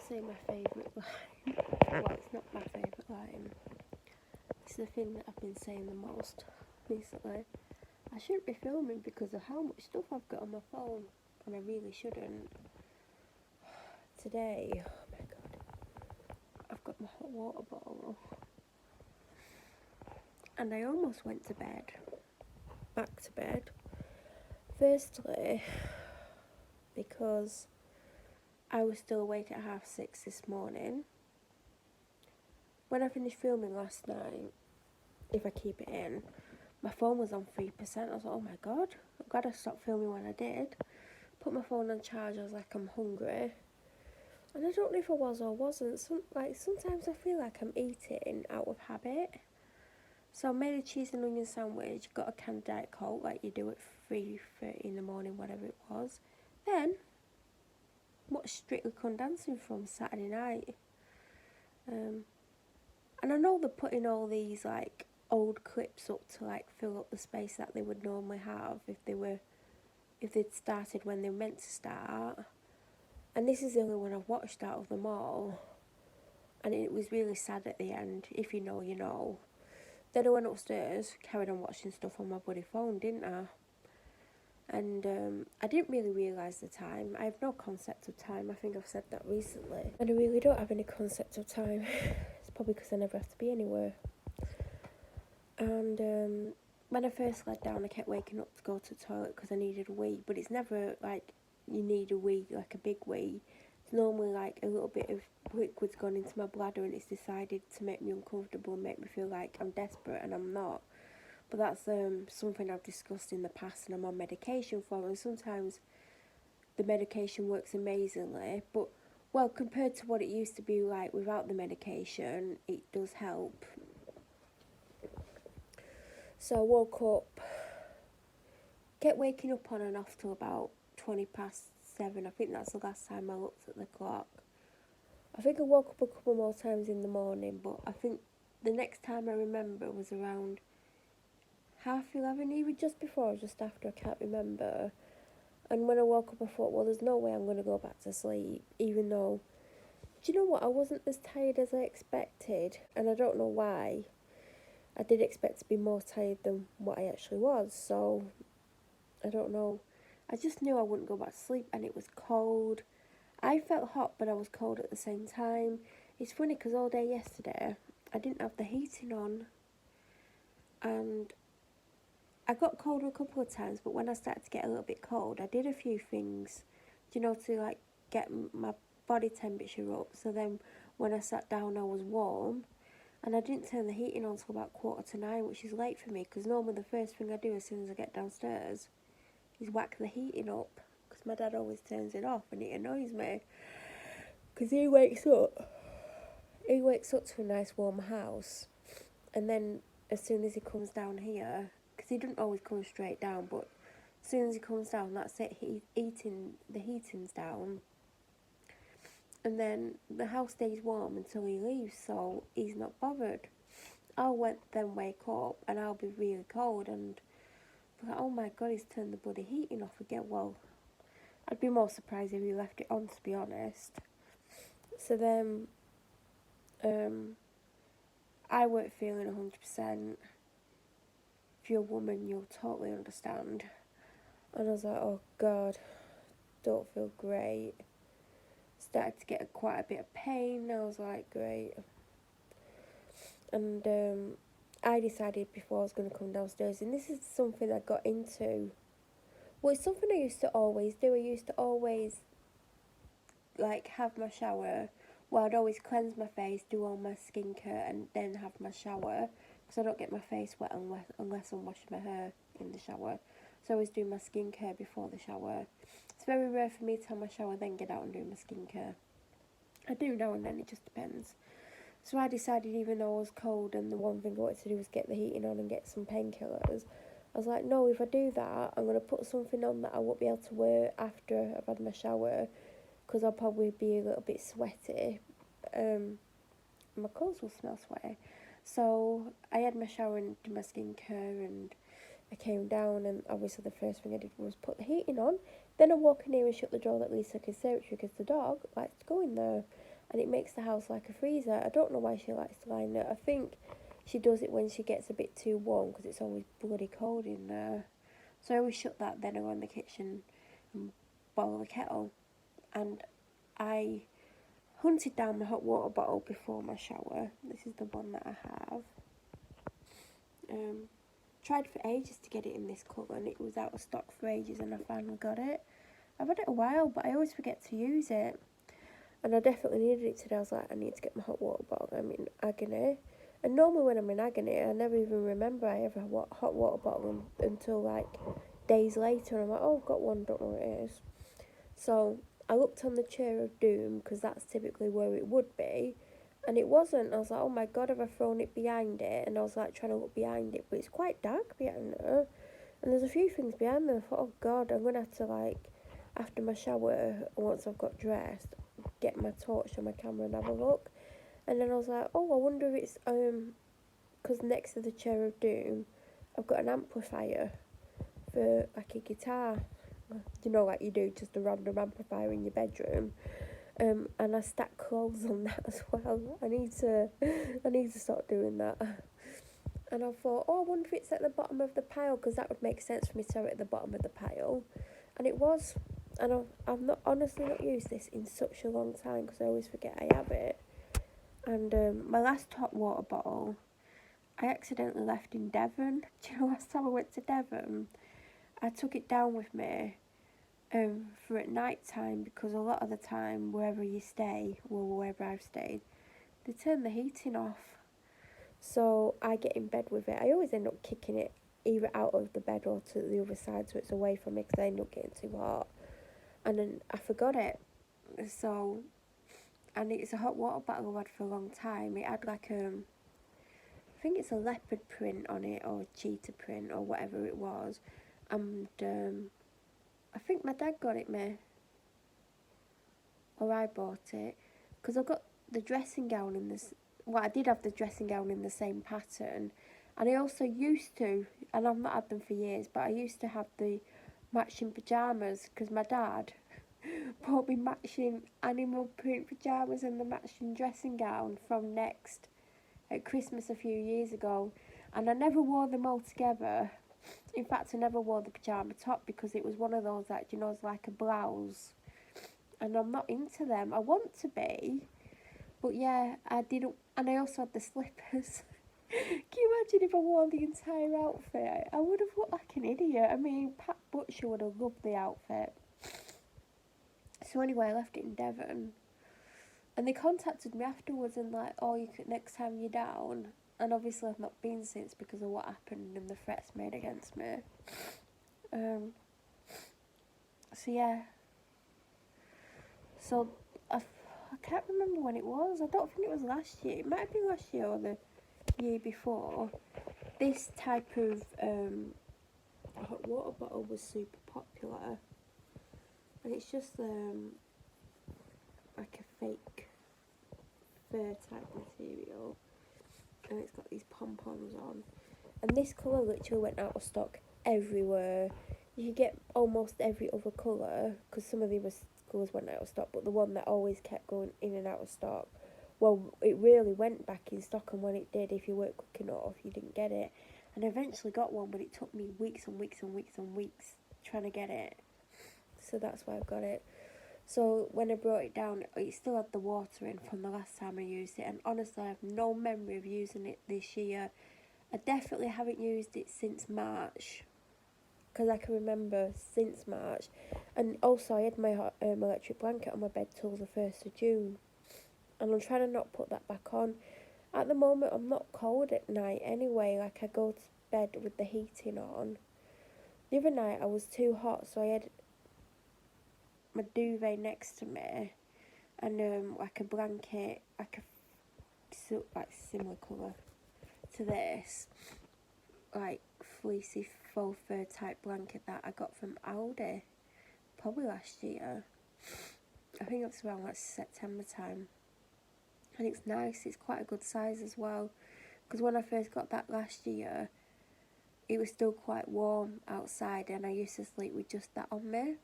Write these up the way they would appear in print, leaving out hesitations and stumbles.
say my favourite line. Well, it's not my favourite line. It's the thing that I've been saying the most recently. I shouldn't be filming because of how much stuff I've got on my phone, and I really shouldn't. Today, oh my god, I've got my hot water bottle, and I almost went to bed, back to bed. Firstly, because I was still awake at 6:30 this morning. When I finished filming last night, if I keep it in, my phone was on 3%. I was like, oh my god, I'm glad I stopped filming when I did. Put my phone on charge, I was like, I'm hungry. And I don't know if I was or wasn't. Sometimes I feel like I'm eating out of habit. So I made a cheese and onion sandwich, got a canned Diet Coke like you do at 3:30 in the morning, whatever it was. Then, watched Strictly Come Dancing from Saturday night. And I know they're putting all these like old clips up to like fill up the space that they would normally have if they'd started when they were meant to start. And this is the only one I've watched out of them all. And it was really sad at the end. If you know, you know. Then I went upstairs, carried on watching stuff on my bloody phone, didn't I? And I didn't really realise the time. I have no concept of time. I think I've said that recently. And I really don't have any concept of time. It's probably because I never have to be anywhere. And when I first laid down, I kept waking up to go to the toilet because I needed a wee. But it's never like you need a wee, like a big wee. It's normally like a little bit of liquid's gone into my bladder and it's decided to make me uncomfortable and make me feel like I'm desperate, and I'm not. But that's something I've discussed in the past, and I'm on medication for, and sometimes the medication works amazingly, but well, compared to what it used to be like without the medication, it does help. So I woke up, kept waking up on and off till about 7:20. I think that's the last time I looked at the clock. I think I woke up a couple more times in the morning, but I think the next time I remember was around 11:30, either just before or just after, I can't remember. And when I woke up, I thought, well, there's no way I'm going to go back to sleep, even though, do you know what, I wasn't as tired as I expected, and I don't know why. I did expect to be more tired than what I actually was, so I don't know. I just knew I wouldn't go back to sleep, and it was cold. I felt hot, but I was cold at the same time. It's funny because all day yesterday, I didn't have the heating on, and I got cold a couple of times, but when I started to get a little bit cold, I did a few things, to like get my body temperature up. So then when I sat down, I was warm, and I didn't turn the heating on until about 9:15, which is late for me, because normally the first thing I do as soon as I get downstairs is whack the heating up, because my dad always turns it off, and it annoys me, because he wakes up to a nice warm house, and then as soon as he comes down here, because he doesn't always come straight down, but as soon as he comes down, that's it, the heating's down, and then the house stays warm until he leaves, so he's not bothered. I'll then wake up and I'll be really cold and be like, oh my god, he's turned the bloody heating off again. Well, I'd be more surprised if he left it on, to be honest. So then I weren't feeling 100%. If you're a woman, you'll totally understand. And I was like, oh god, don't feel great. Started to get quite a bit of pain. I was like, great. And I decided before I was going to come downstairs, and this is something I got into. Well, it's something I used to always do. I used to always like have my shower. Well, I'd always cleanse my face, do all my skincare, and then have my shower, because I don't get my face wet unless I'm washing my hair in the shower. So I always do my skincare before the shower. It's very rare for me to have my shower then get out and do my skincare. I do now and then, it just depends. So I decided, even though I was cold and the one thing I wanted to do was get the heating on and get some painkillers, I was like, no, if I do that, I'm going to put something on that I won't be able to wear after I've had my shower, because I'll probably be a little bit sweaty. My clothes will smell sweaty. So I had my shower and did my skincare, and I came down, and obviously the first thing I did was put the heating on. Then I walk in here and shut the door that leads to the conservatory, because the dog likes to go in there. and it makes the house like a freezer. I don't know why she likes to lie in there. I think she does it when she gets a bit too warm because it's always bloody cold in there. So I always shut that, then I go in the kitchen and boil the kettle. And I hunted down my hot water bottle before my shower. This is the one that I have. Tried for ages to get it in this colour, and it was out of stock for ages, and I finally got it. I've had it a while, but I always forget to use it. And I definitely needed it today. I was like, I need to get my hot water bottle. I'm in agony. And normally when I'm in agony, I never even remember I have a hot water bottle until like days later. And I'm like, oh, I've got one, don't know what it is. So I looked on the chair of doom, because that's typically where it would be. And it wasn't. I was like, oh my God, have I thrown it behind it? And I was like trying to look behind it, but it's quite dark behind there. And there's a few things behind there. I thought, oh God, I'm going to have to, like, after my shower, once I've got dressed, get my torch and my camera and have a look. And then I was like, oh, I wonder if it's, because next to the chair of doom, I've got an amplifier for, like, a guitar. You know, like you do, just a random amplifier in your bedroom. And I stack clothes on that as well. I need to start doing that. And I thought, oh, I wonder if it's at the bottom of the pile, because that would make sense for me to have it at the bottom of the pile. And it was. And I've not honestly not used this in such a long time, because I always forget I have it. And my last hot water bottle, I accidentally left in Devon. Do you know, last time I went to Devon, I took it down with me for at night time, because a lot of the time wherever you stay, well, wherever I've stayed, they turn the heating off. So I get in bed with it. I always end up kicking it either out of the bed or to the other side so it's away from me, because I end up getting too hot. And then I forgot it. So, and it's a hot water bottle I've had for a long time. It had like I think it's a leopard print on it, or cheetah print, or whatever it was. And I think my dad got it me, or I bought it, because I got the dressing gown in this. Well, I did have the dressing gown in the same pattern, and I also used to, and I've not had them for years, but I used to have the matching pyjamas, because my dad bought me matching animal print pyjamas and the matching dressing gown from Next at Christmas a few years ago, and I never wore them all together. In fact, I never wore the pyjama top, because it was one of those that, you know, it's like a blouse, and I'm not into them. I want to be, but yeah, I didn't. And I also had the slippers. Can you imagine if I wore the entire outfit? I would have looked like an idiot. I mean, Pat Butcher would have loved the outfit. So anyway, I left it in Devon, and they contacted me afterwards and like, oh, you could, next time you're down. And obviously I've not been since, because of what happened and the threats made against me. So yeah. So I can't remember when it was. I don't think it was last year. It might have been last year or the year before. This type of hot water bottle was super popular. And it's just like a fake fur type material. And it's got these pom-poms on. And this colour literally went out of stock everywhere. You could get almost every other colour, because some of the other colours went out of stock, but the one that always kept going in and out of stock, well, it really went back in stock, and when it did, if you weren't quick enough, you didn't get it. And I eventually got one, but it took me weeks and weeks and weeks and weeks trying to get it. So that's why I got it. So when I brought it down, it still had the water in from the last time I used it, and honestly I have no memory of using it this year. I definitely haven't used it since March, because I can remember since March. And also I had my electric blanket on my bed till the 1st of June, and I'm trying to not put that back on. At the moment I'm not cold at night anyway, like I go to bed with the heating on. The other night I was too hot, so I had my duvet next to me, and like a blanket, like similar colour to this, like fleecy faux fur type blanket that I got from Aldi probably last year. I think it was around like September time, and it's nice. It's quite a good size as well, because when I first got that last year, it was still quite warm outside, and I used to sleep with just that on me.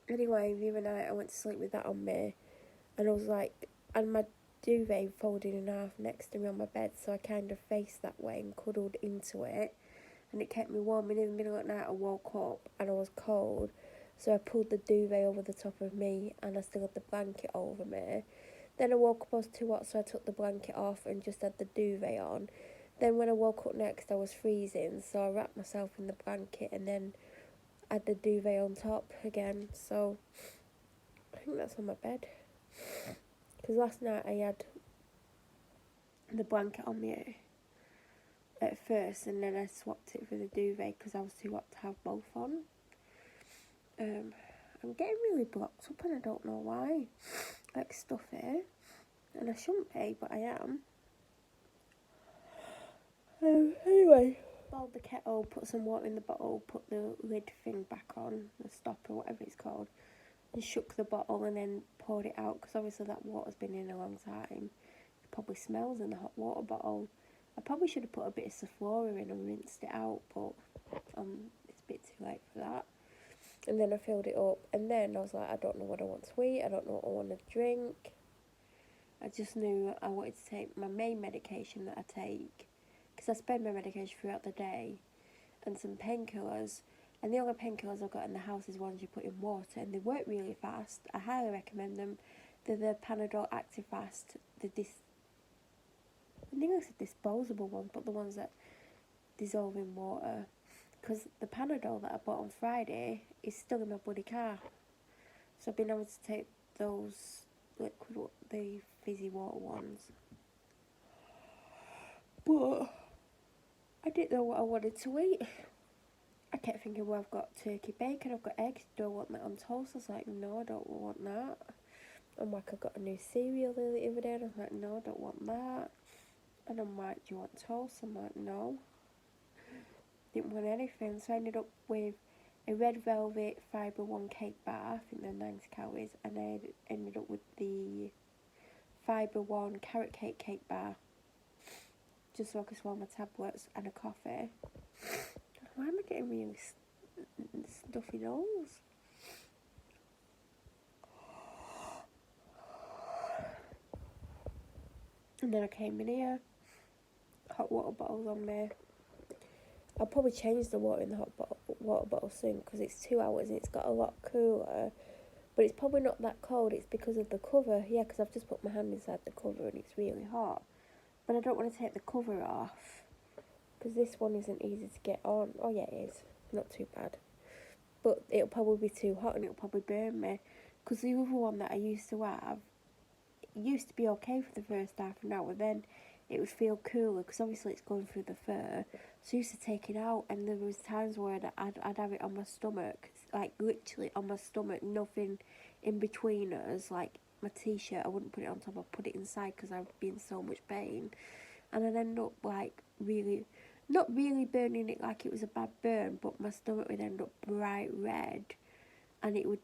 Anyway, the other night I went to sleep with that on me, And I was like, and my duvet folded in half next to me on my bed, so I kind of faced that way and cuddled into it, and it kept me warm. And in the middle of the night I woke up and I was cold, so I pulled the duvet over the top of me and I still had the blanket over me. Then I woke up, I was too hot, so I took the blanket off and just had the duvet on. Then when I woke up next I was freezing, so I wrapped myself in the blanket and then had the duvet on top again. So I think that's on my bed. Because last night I had the blanket on me at first, and then I swapped it for the duvet because I was too hot to have both on. I'm getting really blocked up and I don't know why. Like stuffy, and I shouldn't be, but I am. Anyway, boiled the kettle, put some water in the bottle, put the lid thing back on, the stopper, whatever it's called, and shook the bottle and then poured it out, because obviously that water's been in a long time. It probably smells in the hot water bottle. I probably should have put a bit of Sephora in and rinsed it out, but it's a bit too late for that. And then I filled it up, and then I was like, I don't know what I want to eat, I don't know what I want to drink. I just knew I wanted to take my main medication that I take, because I spend my medication throughout the day, and some painkillers. And the only painkillers I've got in the house is ones you put in water, and they work really fast. I highly recommend them. They're the Panadol Active Fast, I think it's a disposable one, but the ones that dissolve in water. Because the Panadol that I bought on Friday is still in my bloody car. So I've been able to take those liquid, the fizzy water ones. But I didn't know what I wanted to eat. I kept thinking, well, I've got turkey bacon, I've got eggs, do I want that on toast? I was like, no, I don't want that. I'm like, I got a new cereal the other day, and I was like, no, I don't want that. And I'm like, do you want toast? I'm like, no. Didn't want anything, so I ended up with a red velvet fibre one cake bar, I think they're 90 calories, and I ended up with the fibre one carrot cake bar, just so I could swallow my tablets, and a coffee. Why am I getting really stuffy nose? And then I came in here, hot water bottles on me. I'll probably change the water in the water bottle soon, because it's 2 hours and it's got a lot cooler. But it's probably not that cold, it's because of the cover. Yeah, because I've just put my hand inside the cover and it's really hot. But I don't want to take the cover off, because this one isn't easy to get on. Oh yeah, it is. Not too bad. But it'll probably be too hot and it'll probably burn me. Because the other one that I used to have, it used to be okay for the first half an hour. Then it would feel cooler, because obviously it's going through the fur. So I used to take it out, and there was times where I'd have it on my stomach. Like literally on my stomach, nothing in between us. Like my t-shirt, I wouldn't put it on top, I'd put it inside because I'd be in so much pain. And I'd end up like really, not really burning it like it was a bad burn, but my stomach would end up bright red, and it would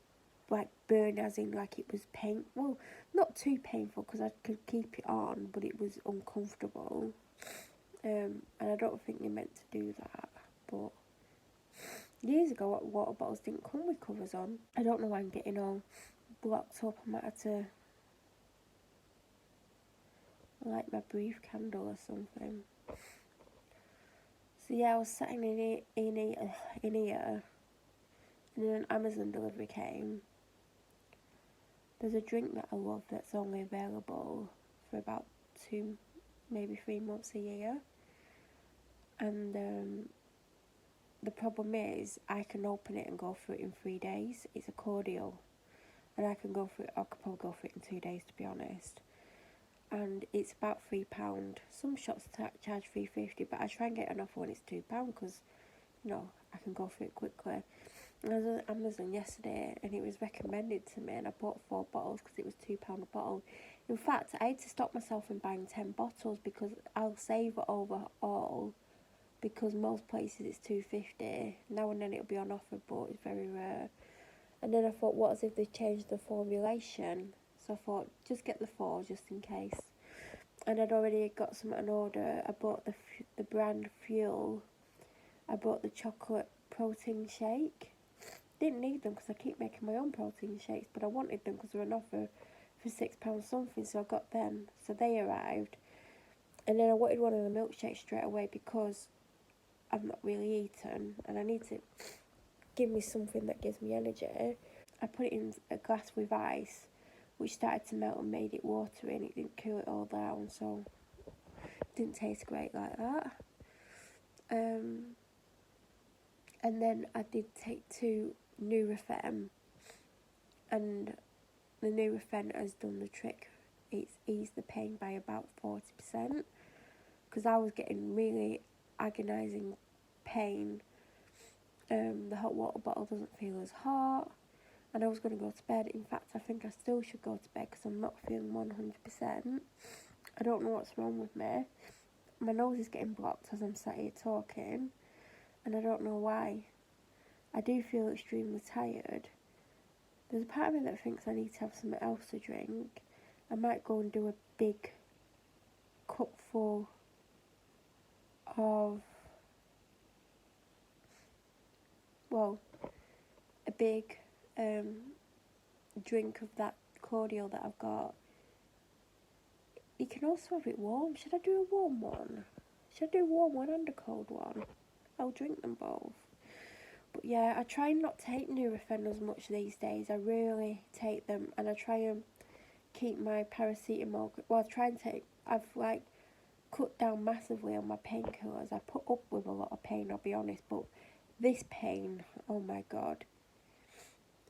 like burn as in like it was pain. Well, not too painful because I could keep it on, but it was uncomfortable. And I don't think you're meant to do that, but years ago water bottles didn't come with covers on. I don't know why I'm getting all blocked up. I might have to light my brief candle or something. So yeah, I was sitting in here, and then an Amazon delivery came. There's a drink that I love that's only available for about 2, maybe 3 months a year. And the problem is I can open it and go through it in 3 days. It's a cordial. And I could probably go through it in 2 days, to be honest. And it's about £3. Some shops charge £3.50, but I try and get an offer when it's £2 because, I can go through it quickly. And I was on Amazon yesterday and it was recommended to me, and I bought 4 bottles because it was £2 a bottle. In fact, I had to stop myself from buying 10 bottles because I'll save it overall, because most places it's £2.50. Now and then it'll be on offer, but it's very rare. And then I thought, what if they changed the formulation? So I thought, just get the 4 just in case. And I'd already got some on order. I bought the brand Fuel. I bought the chocolate protein shake. Didn't need them because I keep making my own protein shakes, but I wanted them because they're on offer for £6 something, so I got them. So they arrived. And then I wanted one of the milkshakes straight away because I've not really eaten and I need to give me something that gives me energy. I put it in a glass with ice, which started to melt and made it watery, and it didn't cool it all down, so it didn't taste great like that. And then I did take 2 Nurofen, and the Nurofen has done the trick. It's eased the pain by about 40%, because I was getting really agonising pain. The hot water bottle doesn't feel as hot, and I was going to go to bed. In fact, I think I still should go to bed because I'm not feeling 100%. I don't know what's wrong with me. My nose is getting blocked as I'm sat here talking, and I don't know why. I do feel extremely tired. There's a part of me that thinks I need to have something else to drink. I might go and do a big cupful of, well, a big drink of that cordial that I've got. You can also have it warm. Should I do a warm one? Should I do a warm one and a cold one? I'll drink them both. But yeah, I try not to take Nurofen as much these days. I really take them, and I try and keep my paracetamol. Well, I've like cut down massively on my painkillers. I put up with a lot of pain, I'll be honest, but this pain, oh my god,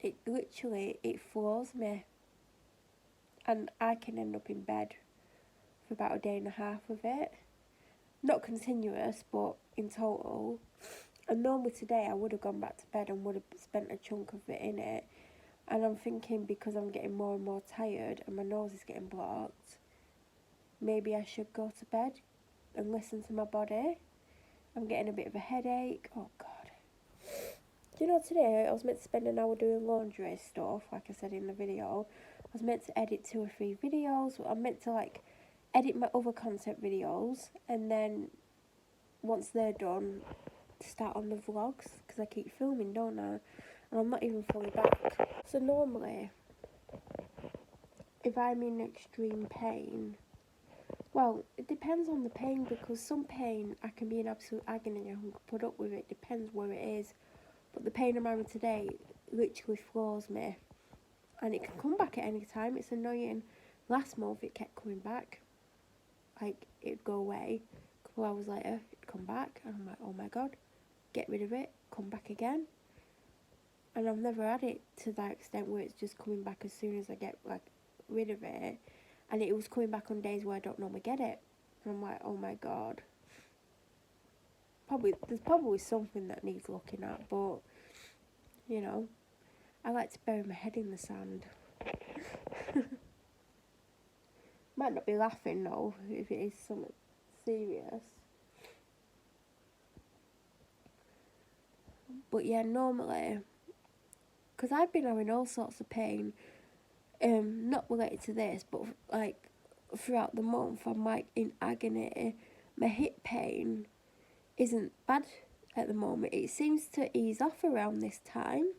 it floors me, and I can end up in bed for about a day and a half with it. Not continuous, but in total. And normally today I would have gone back to bed and would have spent a chunk of it in it. And I'm thinking, because I'm getting more and more tired and my nose is getting blocked, maybe I should go to bed and listen to my body. I'm getting a bit of a headache. Oh God. Do you know, today I was meant to spend an hour doing laundry stuff, like I said in the video. I was meant to edit 2 or 3 videos. I'm meant to like edit my other content videos, and then once they're done, start on the vlogs, because I keep filming, don't I? And I'm not even fully back. So normally, if I'm in extreme pain, well, it depends on the pain, because some pain I can be in absolute agony and I can put up with it. Depends where it is. But the pain I'm having today literally floors me, and it can come back at any time. It's annoying. Last month it kept coming back. Like, it'd go away, a couple hours later it'd come back, and I'm like, oh my god, get rid of it, come back again. And I've never had it to that extent where it's just coming back as soon as I get like rid of it. And it was coming back on days where I don't normally get it, and I'm like, oh my god. There's probably something that needs looking at, but you know, I like to bury my head in the sand. Might not be laughing though, if it is something serious. But yeah, normally, because I've been having all sorts of pain, not related to this, but like throughout the month, I'm like in agony. My hip pain isn't bad at the moment. It seems to ease off around this time.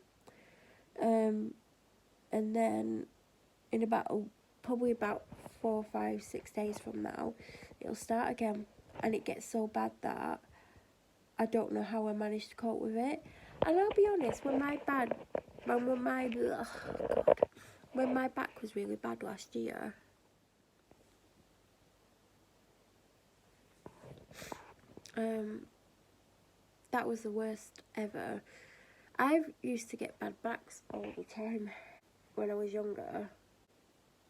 And then in probably about 4, 5, 6 days from now, it'll start again, and it gets so bad that I don't know how I managed to cope with it. And I'll be honest, when my back was really bad last year, that was the worst ever. I used to get bad backs all the time when I was younger.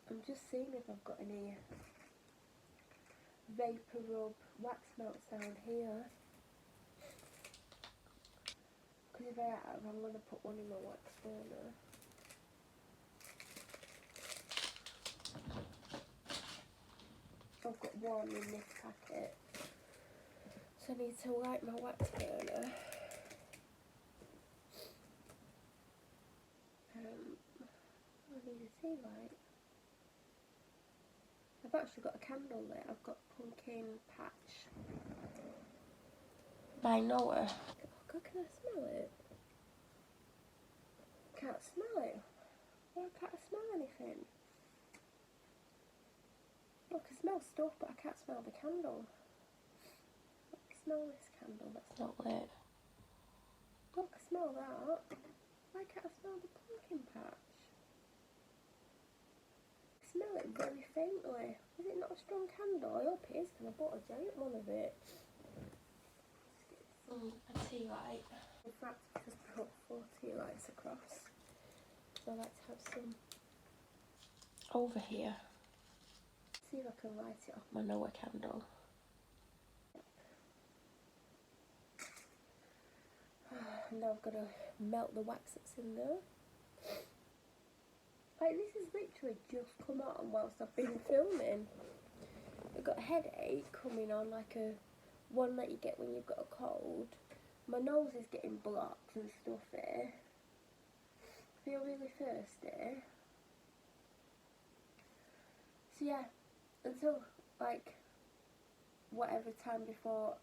I'm just seeing if I've got any vapor rub wax melts down here. Because if I have, I'm going to put one in my wax burner. I've got one in this packet. So I need to light my wax burner. I need a tea light. I've actually got a candle lit. I've got Pumpkin Patch by Noah. Oh God, can I smell it? Can't smell it. Why can't I smell anything? smell stuff, but I can't smell the candle. I can smell this candle that's not lit. Look, I smell that. Why can't I smell the pumpkin patch? I smell it very faintly. Is it not a strong candle? I hope it is, because I bought a giant one of it. A tea light. In fact, I've just brought 4 tea lights across. I like to have some over here. See if I can light it off my Noah candle. And now I've got to melt the wax that's in there. Like, this has literally just come on whilst I've been filming. I've got a headache coming on, like a one that you get when you've got a cold. My nose is getting blocked and stuff here. I feel really thirsty. So yeah, until like whatever time before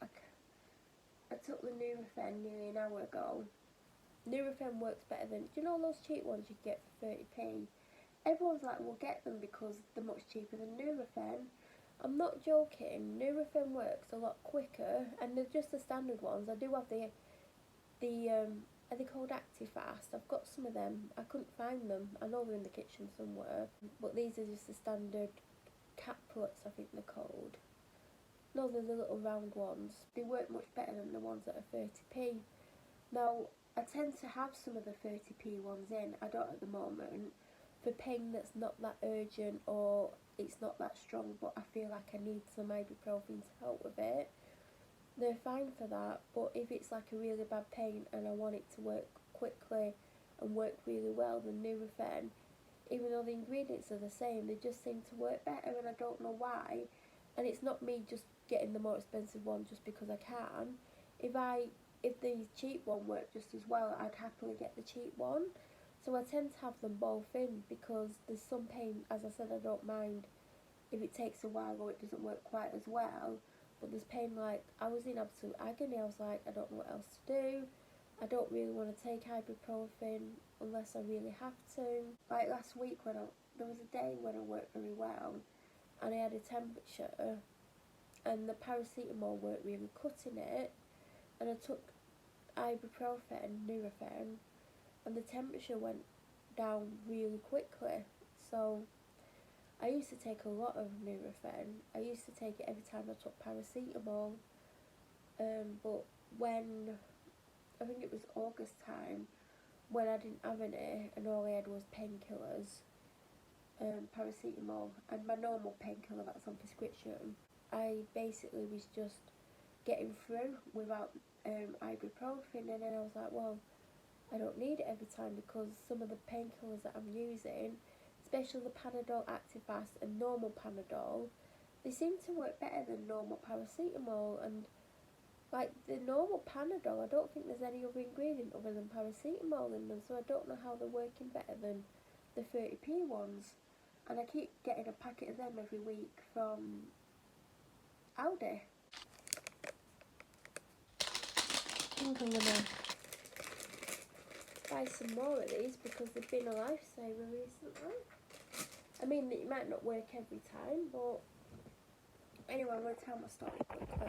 I took the Nurofen nearly an hour ago. Nurofen works better than, do you know those cheap ones you get for 30p? Everyone's like, we'll get them because they're much cheaper than Nurofen. I'm not joking, Nurofen works a lot quicker, and they're just the standard ones. I do have the are they called Actifast? I've got some of them. I couldn't find them. I know they're in the kitchen somewhere, but these are just the standard caplets, I think they're called. No, they're the little round ones. They work much better than the ones that are 30p. Now, I tend to have some of the 30p ones in. I don't at the moment. For pain that's not that urgent or it's not that strong, but I feel like I need some ibuprofen to help with it, they're fine for that. But if it's like a really bad pain and I want it to work quickly and work really well, then Nurofen, even though the ingredients are the same, they just seem to work better, and I don't know why. And it's not me just getting the more expensive one just because I can. If the cheap one worked just as well, I'd happily get the cheap one. So I tend to have them both in because there's some pain, as I said, I don't mind if it takes a while or it doesn't work quite as well. But there's pain, like, I was in absolute agony. I was like, I don't know what else to do. I don't really want to take ibuprofen unless I really have to. Like last week there was a day when I worked very well and I had a temperature and the paracetamol weren't really cutting it, and I took ibuprofen, Nurofen, and the temperature went down really quickly. So I used to take a lot of Nurofen. I used to take it every time I took paracetamol, but when, I think it was August time, when I didn't have any and all I had was painkillers, paracetamol and my normal painkiller that's on prescription, I basically was just getting through without ibuprofen, and then I was like, well, I don't need it every time because some of the painkillers that I'm using, especially the Panadol Actifast and normal Panadol, they seem to work better than normal paracetamol. And like the normal Panadol, I don't think there's any other ingredient other than paracetamol in them, so I don't know how they're working better than the 30p ones. And I keep getting a packet of them every week from Aldi. I think I'm gonna buy some more of these because they've been a lifesaver recently. I mean, it might not work every time, but anyway, I'm going to tell my story quickly.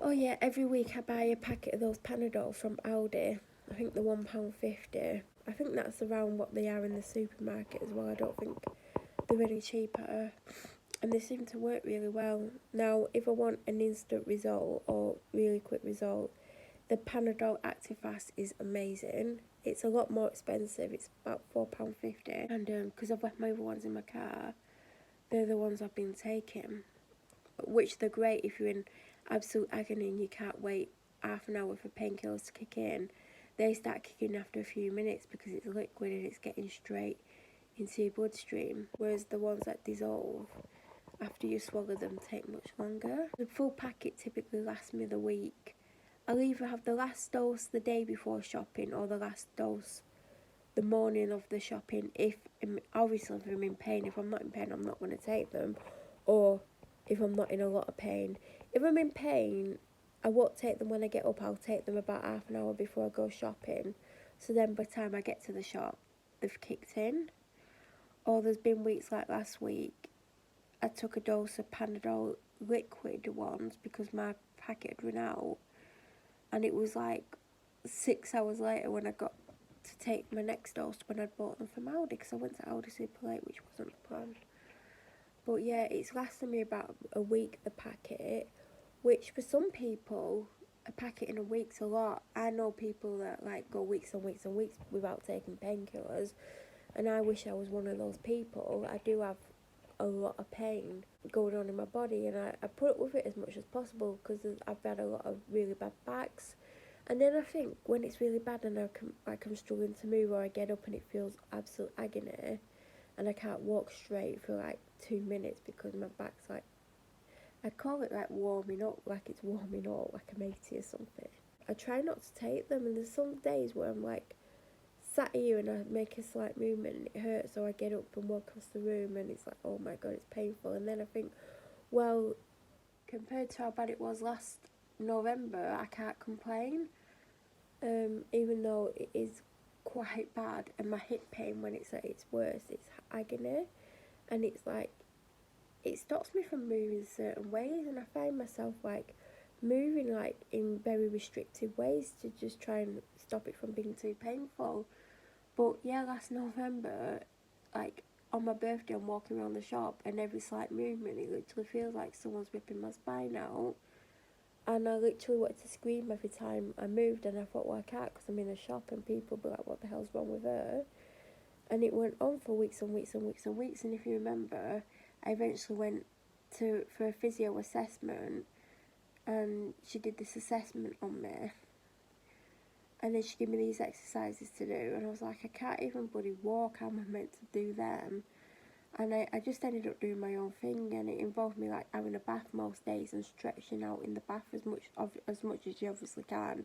Oh yeah, every week I buy a packet of those Panadol from Aldi. I think they're £1.50. I think that's around what they are in the supermarket as well. I don't think they're really cheaper. And they seem to work really well. Now, if I want an instant result or really quick result, the Panadol Actifast is amazing. It's a lot more expensive. It's about £4.50. And because I've left my other ones in my car, they're the ones I've been taking. Which they're great if you're in absolute agony and you can't wait half an hour for painkillers to kick in. They start kicking after a few minutes because it's liquid and it's getting straight into your bloodstream. Whereas the ones that dissolve after you swallow them take much longer. The full packet typically lasts me the week. I'll either have the last dose the day before shopping or the last dose the morning of the shopping. Obviously if I'm in pain. If I'm not in pain, I'm not going to take them. Or if I'm not in a lot of pain. If I'm in pain, I won't take them when I get up. I'll take them about half an hour before I go shopping. So then by the time I get to the shop, they've kicked in. Or there's been weeks like last week, I took a dose of Panadol liquid once because my packet had run out, and it was like 6 hours later when I got to take my next dose when I'd bought them from Aldi, because I went to Aldi super late, which wasn't the plan. But yeah, it's lasted me about a week, the packet, which for some people, a packet in a week's a lot. I know people that like go weeks and weeks and weeks without taking painkillers, and I wish I was one of those people. I do have a lot of pain going on in my body, and I put up with it as much as possible because I've had a lot of really bad backs. And then I think when it's really bad and I'm struggling to move, or I get up and it feels absolute agony, and I can't walk straight for like 2 minutes because my back's like, I call it like warming up, like it's warming up, like I'm 80 or something. I try not to take them, and there's some days where I'm like sat here and I make a slight movement and it hurts, so I get up and walk across the room and it's like, oh my god, it's painful. And then I think, well, compared to how bad it was last November, I can't complain, even though it is quite bad. And my hip pain, when it's at its worst, it's agony, and it's like, it stops me from moving certain ways, and I find myself like moving like in very restrictive ways to just try and stop it from being too painful. But yeah, last November, like on my birthday, I'm walking around the shop, and every slight movement, it literally feels like someone's ripping my spine out. And I literally wanted to scream every time I moved, and I thought, well, I can't because I'm in a shop, and people be like, what the hell's wrong with her? And it went on for weeks and weeks and weeks and weeks. And if you remember, I eventually went for a physio assessment, and she did this assessment on me. And then she gave me these exercises to do, and I was like, I can't even bloody walk, how am I meant to do them? And I just ended up doing my own thing, and it involved me like having a bath most days and stretching out in the bath as much as you obviously can.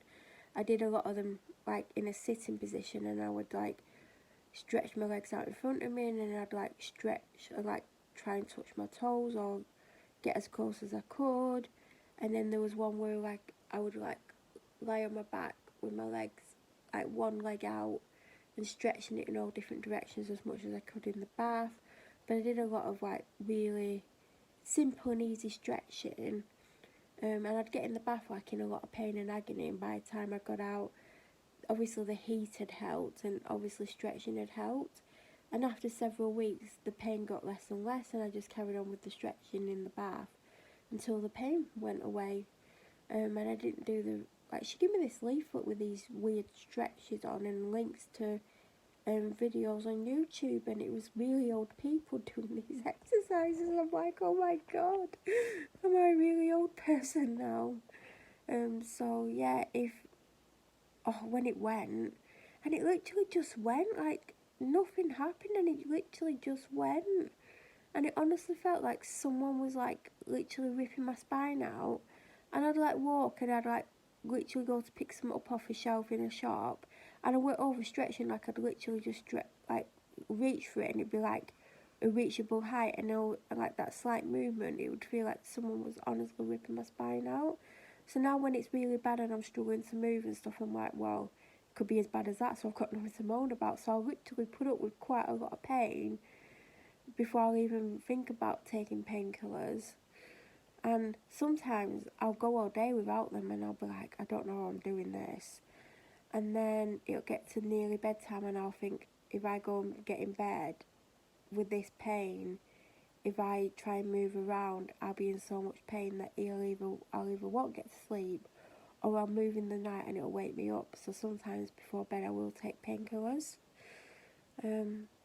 I did a lot of them like in a sitting position, and I would like stretch my legs out in front of me, and then I'd like stretch and like try and touch my toes or get as close as I could. And then there was one where like I would like lie on my back with my legs, like one leg out, and stretching it in all different directions as much as I could in the bath. But I did a lot of like really simple and easy stretching, and I'd get in the bath like in a lot of pain and agony, and by the time I got out, obviously the heat had helped, and obviously stretching had helped. And after several weeks, the pain got less and less, and I just carried on with the stretching in the bath until the pain went away. And I didn't do the, like, she gave me this leaflet with these weird stretches on and links to videos on YouTube, and it was really old people doing these exercises. I'm like, oh my god, am I a really old person now? So yeah, when it went, and it literally just went, like nothing happened, and it literally just went. And it honestly felt like someone was like literally ripping my spine out. And I'd like walk, and I'd like literally go to pick some up off a shelf in a shop, and I went overstretching, like I'd literally just like reach for it, and it'd be like a reachable height, and like that slight movement, it would feel like someone was honestly ripping my spine out. So now when it's really bad and I'm struggling to move and stuff, I'm like, well, it could be as bad as that, so I've got nothing to moan about. So I literally put up with quite a lot of pain before I'll even think about taking painkillers. And sometimes I'll go all day without them, and I'll be like, I don't know how I'm doing this. And then it'll get to nearly bedtime, and I'll think, if I go and get in bed with this pain, if I try and move around, I'll be in so much pain that I'll either won't get to sleep, or I'll move in the night and it'll wake me up. So sometimes before bed I will take painkillers.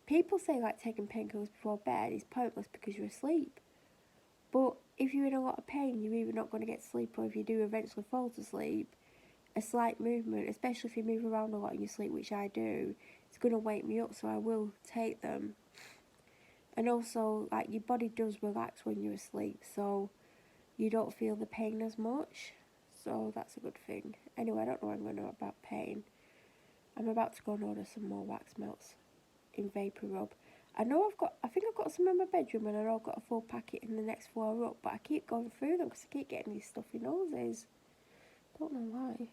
People say like taking painkillers before bed is pointless because you're asleep. But if you're in a lot of pain, you're either not going to get sleep, or if you do eventually fall to sleep, a slight movement, especially if you move around a lot in your sleep, which I do, it's going to wake me up, so I will take them. And also, like, your body does relax when you're asleep, so you don't feel the pain as much. So that's a good thing. Anyway, I don't know what I'm going to know about pain. I'm about to go and order some more wax melts in Vapor Rub. I think I've got some in my bedroom, and I know I've got a full packet in the next floor up, but I keep going through them because I keep getting these stuffy noses. Don't know why.